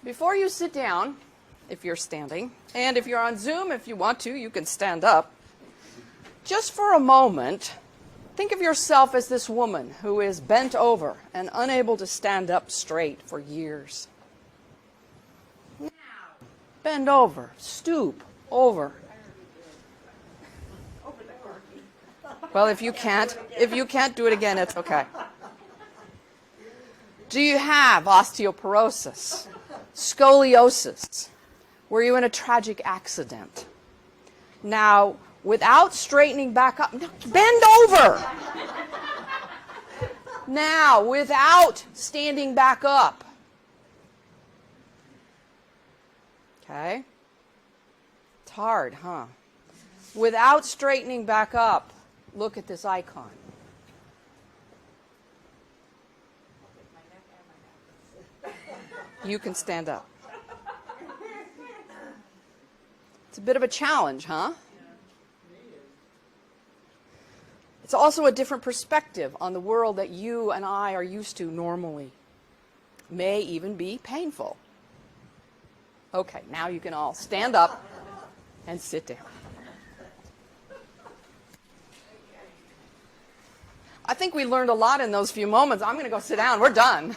Before you sit down, if you're standing, and if you're on Zoom, if you want to, you can stand up. Just for a moment, think of yourself as this woman who is bent over and unable to stand up straight for years. Now, bend over, stoop over. Well, if you can't do it again, it's okay. Do you have osteoporosis, scoliosis? Were you in a tragic accident? Now, without straightening back up, bend over. Now, without standing back up. Okay? It's hard, huh? Without straightening back up, look at this icon. You can stand up. It's a bit of a challenge, huh? It's also a different perspective on the world that you and I are used to normally. May even be painful. Okay, now you can all stand up and sit down. I think we learned a lot in those few moments. I'm going to go sit down. We're done.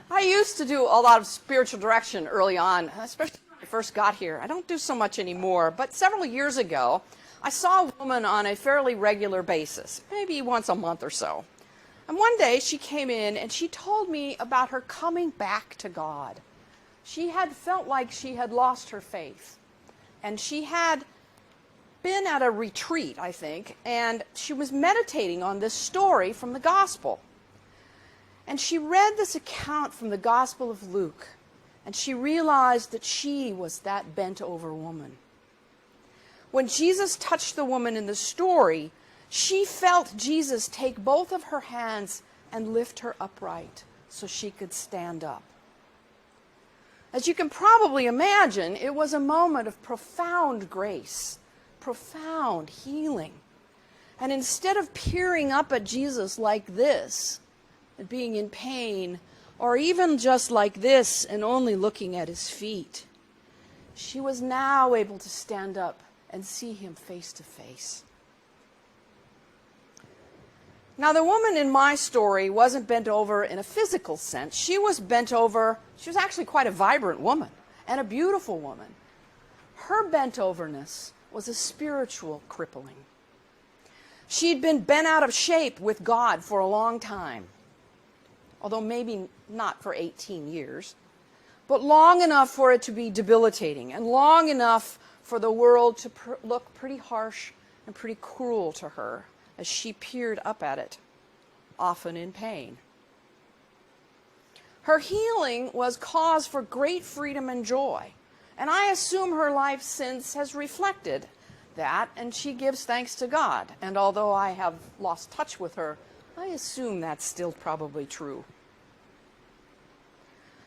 I used to do a lot of spiritual direction early on, especially when I first got here. I don't do so much anymore, but several years ago, I saw a woman on a fairly regular basis, maybe once a month or so. And one day she came in and she told me about her coming back to God. She had felt like she had lost her faith. And she had been at a retreat, I think, and she was meditating on this story from the gospel. And she read this account from the Gospel of Luke, and she realized that she was that bent-over woman. When Jesus touched the woman in the story, she felt Jesus take both of her hands and lift her upright so she could stand up. As you can probably imagine, it was a moment of profound grace, profound healing. And instead of peering up at Jesus like this, and being in pain, or even just like this and only looking at his feet, she was now able to stand up and see him face to face. Now, the woman in my story wasn't bent over in a physical sense. She was bent over, she was actually quite a vibrant woman and a beautiful woman. Her bent-overness was a spiritual crippling. She'd been bent out of shape with God for a long time, although maybe not for 18 years, but long enough for it to be debilitating and long enough for the world to look pretty harsh and pretty cruel to her as she peered up at it, often in pain. Her healing was cause for great freedom and joy, and I assume her life since has reflected that, and she gives thanks to God. And although I have lost touch with her, I assume that's still probably true.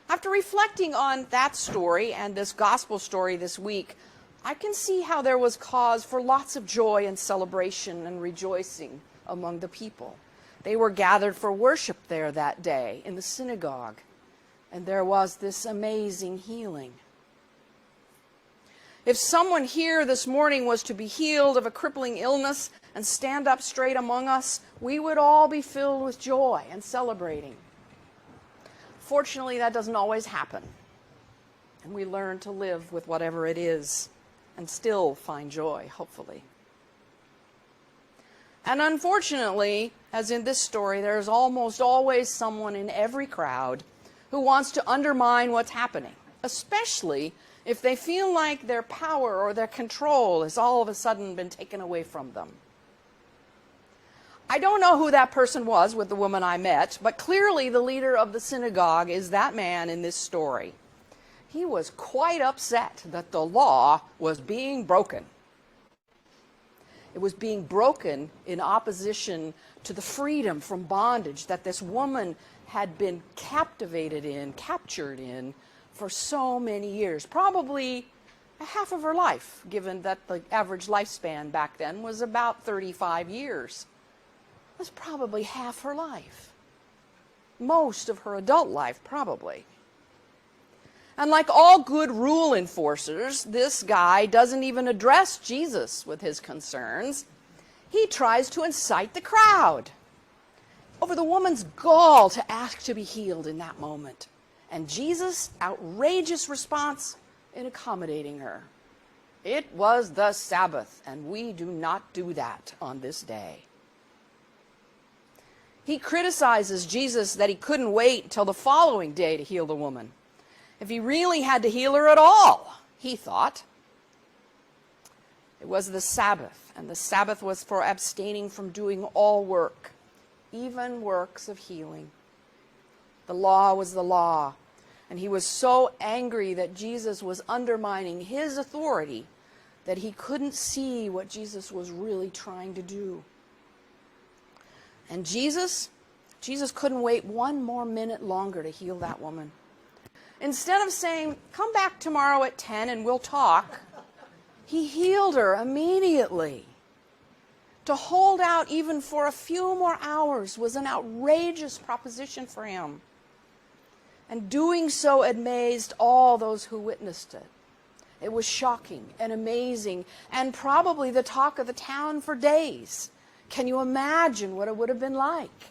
After reflecting on that story and this gospel story this week, I can see how there was cause for lots of joy and celebration and rejoicing among the people. They were gathered for worship there that day in the synagogue, and there was this amazing healing. If someone here this morning was to be healed of a crippling illness and stand up straight among us, we would all be filled with joy and celebrating. Fortunately, that doesn't always happen, and we learn to live with whatever it is and still find joy, hopefully. And unfortunately, as in this story, there's almost always someone in every crowd who wants to undermine what's happening, especially if they feel like their power or their control has all of a sudden been taken away from them. I don't know who that person was with the woman I met, but clearly the leader of the synagogue is that man in this story. He was quite upset that the law was being broken. It was being broken in opposition to the freedom from bondage that this woman had been captured in for so many years, probably a half of her life, given that the average lifespan back then was about 35 years. It was probably half her life. most of her adult life, probably. And like all good rule enforcers, this guy doesn't even address Jesus with his concerns. He tries to incite the crowd over the woman's gall to ask to be healed in that moment, and Jesus' outrageous response in accommodating her. It was the Sabbath, and we do not do that on this day. He criticizes Jesus that he couldn't wait until the following day to heal the woman. If he really had to heal her at all, he thought. It was the Sabbath, and the Sabbath was for abstaining from doing all work, even works of healing. The law was the law, and he was so angry that Jesus was undermining his authority that he couldn't see what Jesus was really trying to do. And Jesus couldn't wait one more minute longer to heal that woman. Instead of saying, "Come back tomorrow at 10 and we'll talk," he healed her immediately. To hold out even for a few more hours was an outrageous proposition for him. And doing so amazed all those who witnessed it. It was shocking and amazing and probably the talk of the town for days. Can you imagine what it would have been like?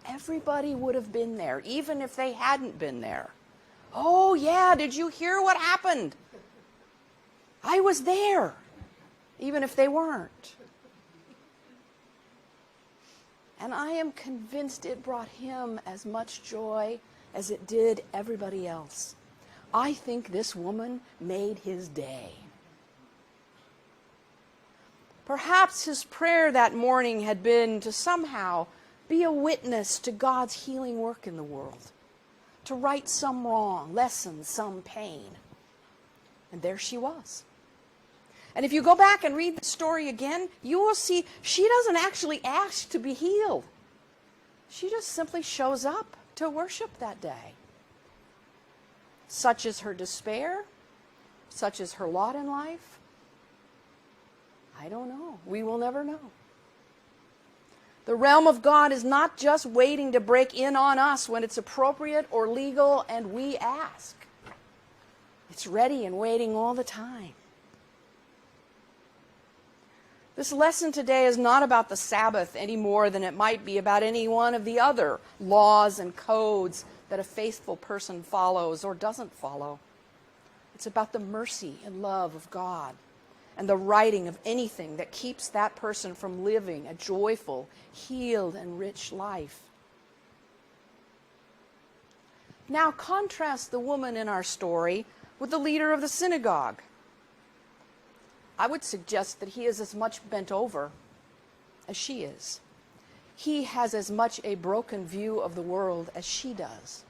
Everybody would have been there, even if they hadn't been there. "Oh yeah, did you hear what happened? I was there," even if they weren't. And I am convinced it brought him as much joy as it did everybody else. I think this woman made his day. Perhaps his prayer that morning had been to somehow be a witness to God's healing work in the world, to right some wrong, lessen some pain. And there she was. And if you go back and read the story again, you will see she doesn't actually ask to be healed. She just simply shows up to worship that day. Such is her despair, such is her lot in life. I don't know. We will never know. The realm of God is not just waiting to break in on us when it's appropriate or legal and we ask. It's ready and waiting all the time. This lesson today is not about the Sabbath any more than it might be about any one of the other laws and codes that a faithful person follows or doesn't follow. It's about the mercy and love of God and the righting of anything that keeps that person from living a joyful, healed, and rich life. Now contrast the woman in our story with the leader of the synagogue. I would suggest that he is as much bent over as she is. He has as much a broken view of the world as she does.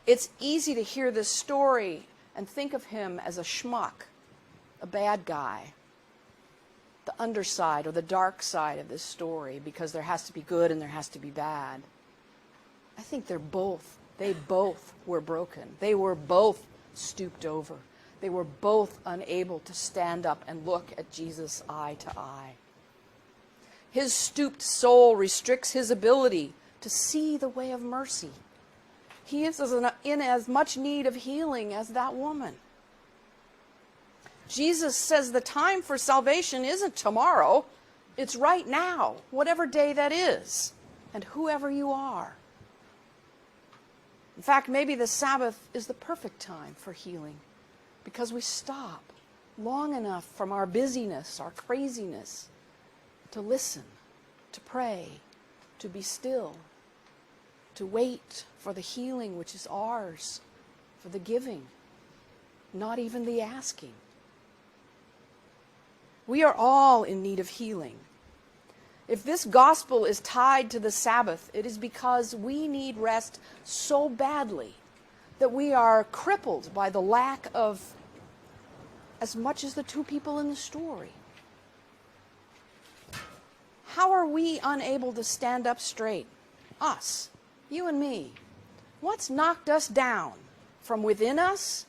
It's easy to hear this story and think of him as a schmuck, a bad guy, the underside or the dark side of this story, because there has to be good and there has to be bad. I think they both were broken. They were both stooped over. They were both unable to stand up and look at Jesus eye to eye. His stooped soul restricts his ability to see the way of mercy. He is in as much need of healing as that woman. Jesus says the time for salvation isn't tomorrow, it's right now, whatever day that is, and whoever you are. In fact, maybe the Sabbath is the perfect time for healing, because we stop long enough from our busyness, our craziness, to listen, to pray, to be still, to wait for the healing which is ours, for the giving, not even the asking. We are all in need of healing. If this gospel is tied to the Sabbath, it is because we need rest so badly that we are crippled by the lack of as much as the two people in the story. How are we unable to stand up straight? Us, you and me. What's knocked us down from within us,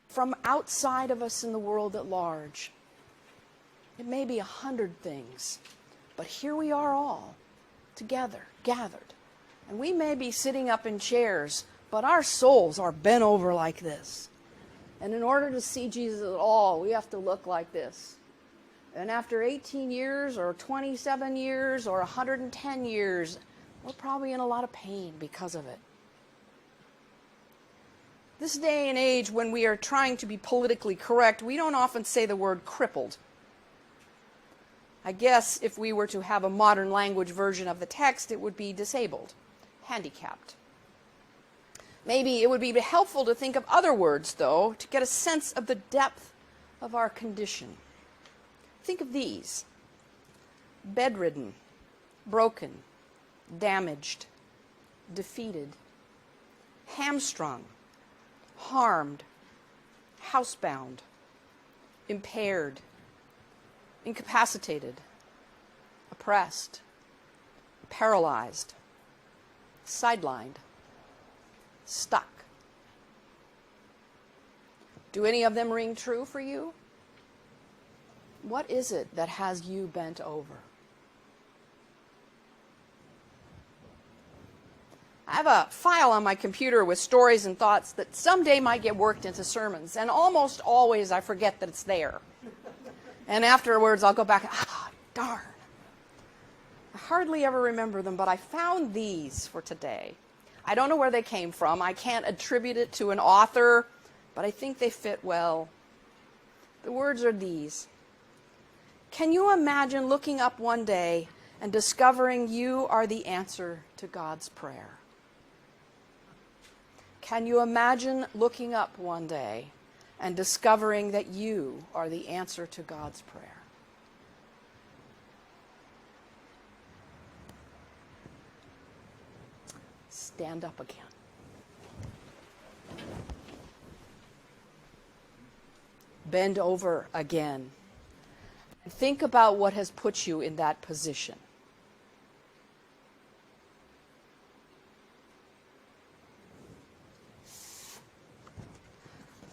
from outside of us in the world at large? It may be 100 things, but here we are all together, gathered, And we may be sitting up in chairs, but our souls are bent over like this. And in order to see Jesus at all, we have to look like this. And after 18 years or 27 years or 110 years, we're probably in a lot of pain because of it. This day and age, when we are trying to be politically correct, we don't often say the word crippled. I guess if we were to have a modern language version of the text, it would be disabled, handicapped. Maybe it would be helpful to think of other words, though, to get a sense of the depth of our condition. Think of these: bedridden, broken, damaged, defeated, hamstrung, harmed, housebound, impaired, incapacitated, oppressed, paralyzed, sidelined, stuck. Do any of them ring true for you? What is it that has you bent over? I have a file on my computer with stories and thoughts that someday might get worked into sermons, and almost always I forget that it's there. And afterwards I'll go back, darn. I hardly ever remember them, but I found these for today. I don't know where they came from. I can't attribute it to an author, but I think they fit well. The words are these: can you imagine looking up one day and discovering you are the answer to God's prayer? Can you imagine looking up one day and discovering that you are the answer to God's prayer? Stand up again. Bend over again. Think about what has put you in that position.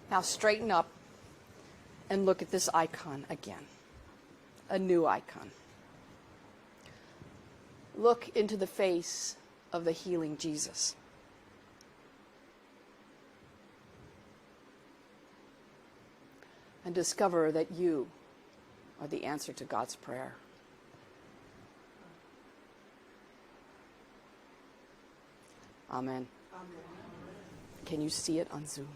Now straighten up and look at this icon again. A new icon. Look into the face of the healing Jesus. And discover that you are the answer to God's prayer. Amen. Amen. Can you see it on Zoom?